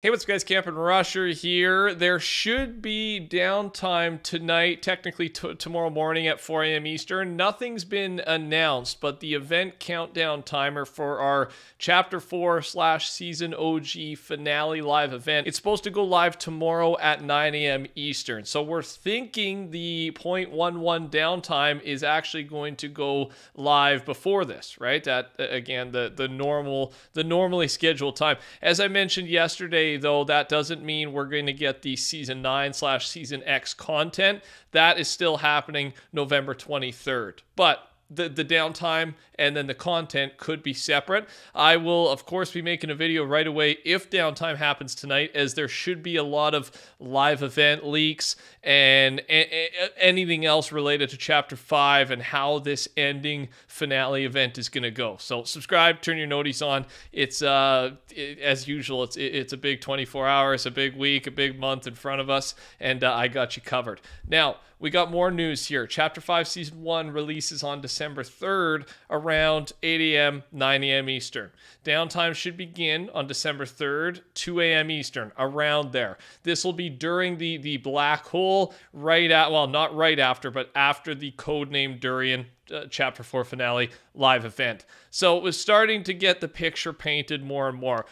Hey, what's up, guys? Camp and Rusher here. There should be downtime tonight, technically tomorrow morning at 4 a.m. Eastern. Nothing's been announced, but the event countdown timer for our Chapter 4 / Season OG finale live event, it's supposed to go live tomorrow at 9 a.m. Eastern. So we're thinking the 0.11 downtime is actually going to go live before this, right? That, again, the normally scheduled time. As I mentioned yesterday, though, that doesn't mean we're going to get the Season 9 / Season X content. That is still happening November 23rd. But the downtime and then the content could be separate. I will, of course, be making a video right away if downtime happens tonight, as there should be a lot of live event leaks and anything else related to Chapter 5 and how this ending finale event is going to go. So subscribe, turn your noties on. It's as usual, it's a big 24 hours, a big week, a big month in front of us, and I got you covered. Now, we got more news here. Chapter 5 Season 1 releases on December 3rd around 8 a.m., 9 a.m. Eastern. Downtime should begin on December 3rd, 2 a.m. Eastern, around there. This will be during the black hole, not right after, but after the Codename Durian Chapter 4 finale live event. So it was starting to get the picture painted more and more.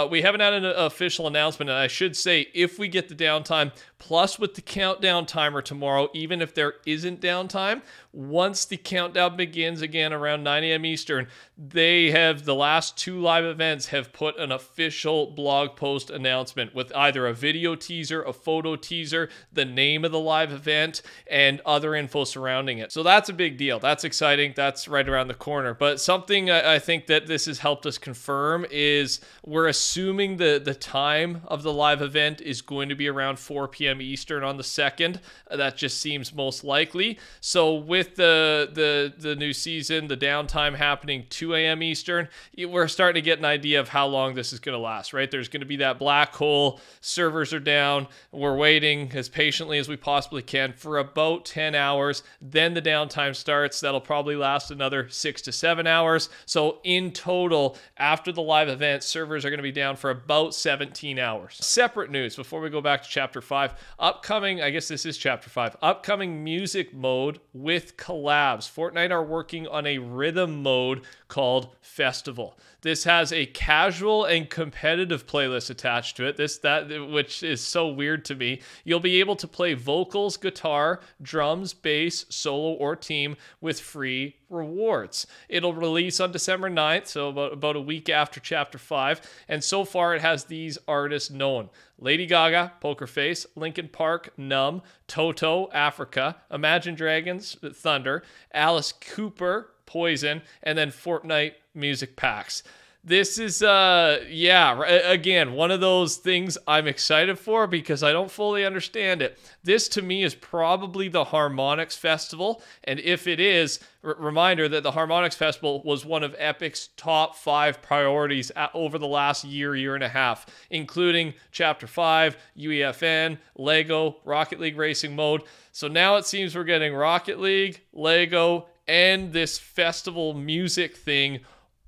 We haven't had an official announcement, and I should say, if we get the downtime, plus with the countdown timer tomorrow, even if there isn't downtime, once the countdown begins again around 9 a.m. Eastern, the last two live events have put an official blog post announcement with either a video teaser, a photo teaser, the name of the live event, and other info surrounding it. So that's a big deal. That's exciting. That's right around the corner. But something I think that this has helped us confirm is we're assuming the time of the live event is going to be around 4 p.m. Eastern on the 2nd. That just seems most likely. So with the new season, the downtime happening 2 a.m. Eastern, we're starting to get an idea of how long this is going to last, right? There's going to be that black hole. Servers are down. We're waiting as patiently as we possibly can for about 10 hours. Then the downtime starts. That'll probably last another 6 to 7 hours. So in total, after the live event, servers are going to be down for about 17 hours. Separate news before we go back to Chapter 5. Upcoming, I guess this is Chapter 5, upcoming music mode with collabs. Fortnite are working on a rhythm mode called Festival. This has a casual and competitive playlist attached to it, which is so weird to me. You'll be able to play vocals, guitar, drums, bass, solo, or team with free rewards. It'll release on December 9th, so about a week after Chapter 5, and so far it has these artists known: Lady Gaga, Poker Face; Linkin Park, Numb; Toto, Africa; Imagine Dragons, Thunder; Alice Cooper, Poison; and then Fortnite music packs. This is, again, one of those things I'm excited for because I don't fully understand it. This, to me, is probably the Harmonix Festival, and if it is, reminder that the Harmonix Festival was one of Epic's top 5 priorities over the last year and a half, including Chapter 5, UEFN, LEGO, Rocket League Racing Mode. So now it seems we're getting Rocket League, LEGO, and this festival music thing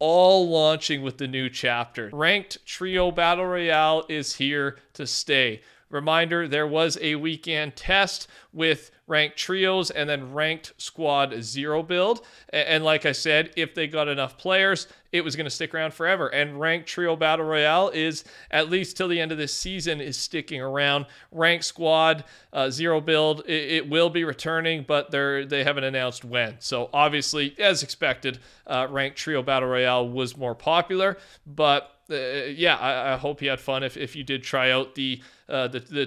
all launching with the new chapter. Ranked Trio Battle Royale is here to stay. Reminder, there was a weekend test with ranked trios and then ranked squad 0 build. And like I said, if they got enough players, it was going to stick around forever. And ranked trio battle royale is, at least till the end of this season, is sticking around. Ranked squad 0 build, it will be returning, but they haven't announced when. So obviously, as expected, ranked trio battle royale was more popular. But I hope you had fun if you did try out the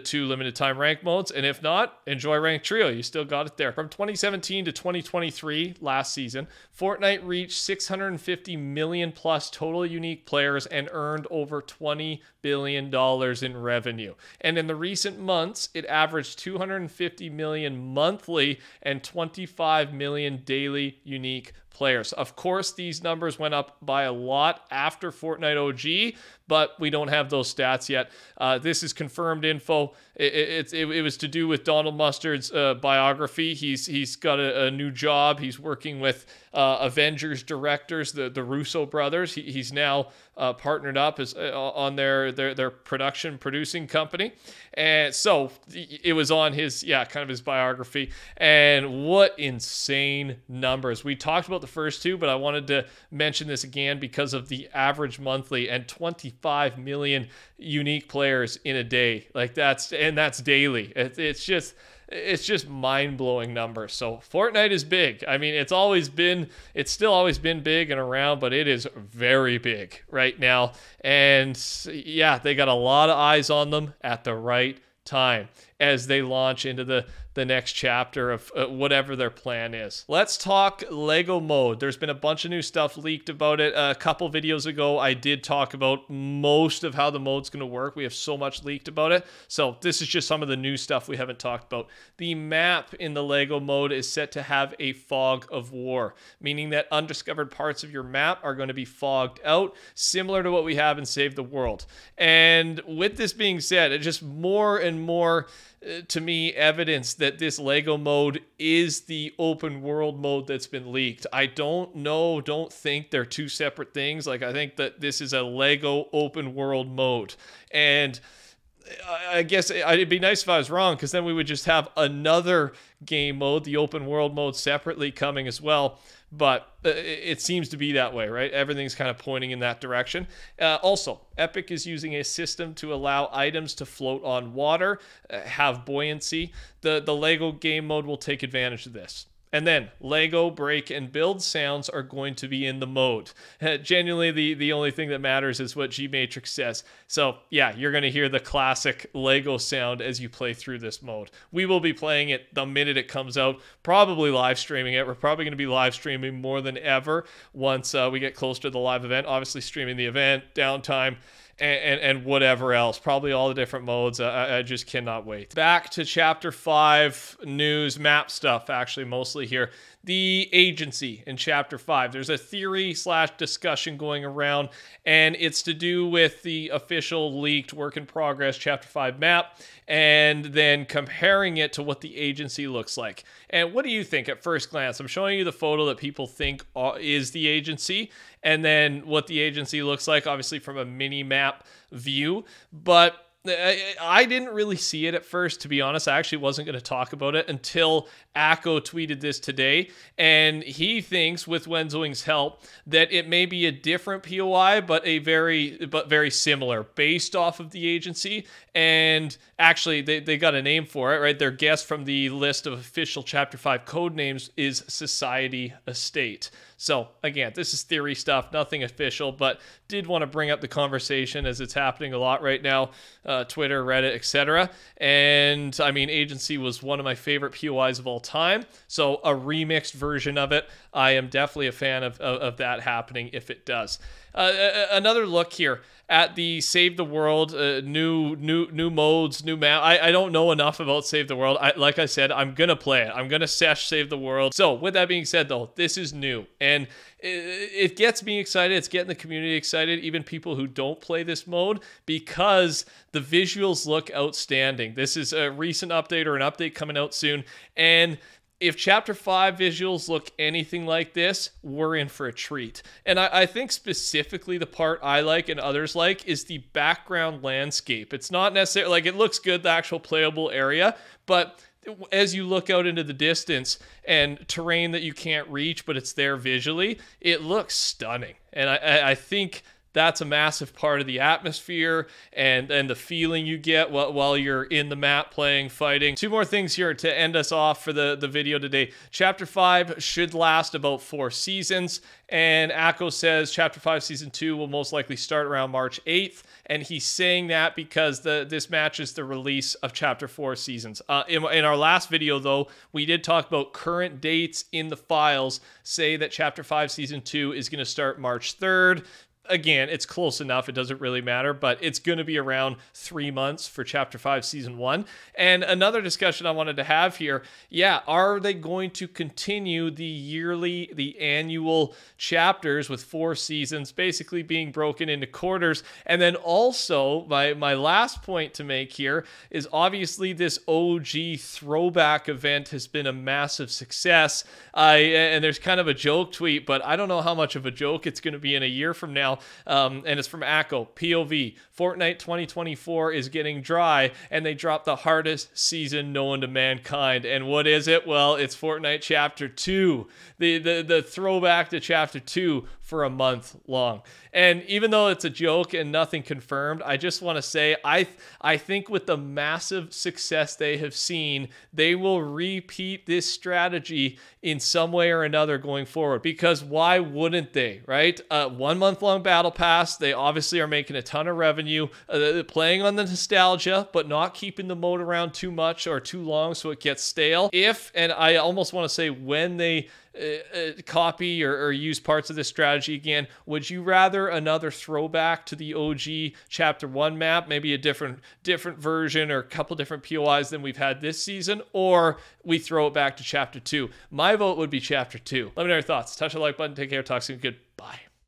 2 limited time rank modes, and if not, enjoy Ranked Trio. You still got it there. From 2017 to 2023, last season, Fortnite reached 650 million plus total unique players and earned over $20 billion in revenue. And in the recent months, it averaged 250 million monthly and 25 million daily unique players. Of course, these numbers went up by a lot after Fortnite OG, but we don't have those stats yet. This is confirmed info. It was to do with Donald Mustard's biography. He's got a new job. He's working with Avengers directors, the Russo brothers. He's now partnered up on their producing company, and so it was on his kind of his biography. And what insane numbers! We talked about the first two, but I wanted to mention this again because of the average monthly and 25 million unique players in a day. Like that's daily. It's just mind-blowing numbers. So Fortnite is big. I mean, it's still always been big and around, but it is very big right now. And yeah, they got a lot of eyes on them at the right time as they launch into the next chapter of whatever their plan is. Let's talk Lego mode. There's been a bunch of new stuff leaked about it. A couple videos ago, I did talk about most of how the mode's going to work. We have so much leaked about it. So this is just some of the new stuff we haven't talked about. The map in the Lego mode is set to have a fog of war, meaning that undiscovered parts of your map are going to be fogged out, similar to what we have in Save the World. And with this being said, it just more and more to me evidence that this Lego mode is the open world mode that's been leaked. I don't think they're two separate things. Like, I think that this is a Lego open world mode. And I guess it'd be nice if I was wrong, because then we would just have another game mode, the open world mode, separately coming as well. But it seems to be that way, right? Everything's kind of pointing in that direction. Also, Epic is using a system to allow items to float on water, have buoyancy. The Lego game mode will take advantage of this. And then Lego break and build sounds are going to be in the mode. Genuinely, the only thing that matters is what G-Matrix says. So yeah, you're going to hear the classic Lego sound as you play through this mode. We will be playing it the minute it comes out, probably live streaming it. We're probably going to be live streaming more than ever once we get close to the live event. Obviously streaming the event, downtime, and whatever else. Probably all the different modes. I just cannot wait. Back to Chapter 5 news, map stuff, actually, mostly here. The agency in Chapter 5. There's a theory/discussion going around, and it's to do with the official leaked work in progress Chapter 5 map, and then comparing it to what the agency looks like. And what do you think at first glance? I'm showing you the photo that people think is the agency, and then what the agency looks like, obviously from a mini-map view. But I didn't really see it at first, to be honest. I actually wasn't going to talk about it until Akko tweeted this today, and he thinks, with Wenzowing's help, that it may be a different POI, but very similar, based off of the agency. And actually, they got a name for it, right? Their guest from the list of official Chapter 5 code names is Society Estate. So again, this is theory stuff, nothing official, but did want to bring up the conversation as it's happening a lot right now, Twitter, Reddit, etc. And I mean, agency was one of my favorite POIs of all time. So a remixed version of it, I am definitely a fan of that happening if it does. Another look here at the Save the World, new modes, new map. I don't know enough about Save the World. Like I said, I'm going to play it. I'm going to sesh Save the World. So with that being said, though, this is new. And it gets me excited. It's getting the community excited, even people who don't play this mode, because the visuals look outstanding. This is a recent update or an update coming out soon. And if Chapter 5 visuals look anything like this, we're in for a treat. And I think specifically the part I like and others like is the background landscape. It's not necessarily, like, it looks good, the actual playable area, but as you look out into the distance and terrain that you can't reach, but it's there visually, it looks stunning. And I think that's a massive part of the atmosphere and the feeling you get while you're in the map playing, fighting. Two more things here to end us off for the video today. Chapter 5 should last about 4 seasons, and Akko says Chapter 5 Season 2 will most likely start around March 8th, and he's saying that because this matches the release of Chapter 4 seasons. In our last video, though, we did talk about current dates in the files say that Chapter 5 Season 2 is going to start March 3rd. again, it's close enough. It doesn't really matter, but it's going to be around 3 months for Chapter 5, Season 1. And another discussion I wanted to have here, are they going to continue the annual chapters with 4 seasons basically being broken into quarters? And then also, my last point to make here is obviously this OG throwback event has been a massive success. And there's kind of a joke tweet, but I don't know how much of a joke it's going to be in a year from now. And it's from Akko, POV. Fortnite 2024 is getting dry, and they dropped the hardest season known to mankind. And what is it? Well, it's Fortnite Chapter 2, the throwback to Chapter 2 for a month long. And even though it's a joke and nothing confirmed, I just want to say I think with the massive success they have seen, they will repeat this strategy in some way or another going forward. Because why wouldn't they, right? 1 month long battle pass, they obviously are making a ton of revenue, playing on the nostalgia, but not keeping the mode around too much or too long so it gets stale. And I almost want to say when they copy or use parts of this strategy again, would you rather another throwback to the OG Chapter 1 map, maybe a different version or a couple different POIs than we've had this season, or we throw it back to Chapter 2? My vote would be Chapter 2. Let me know your thoughts. Touch the like button. Take care. Talk soon. Goodbye.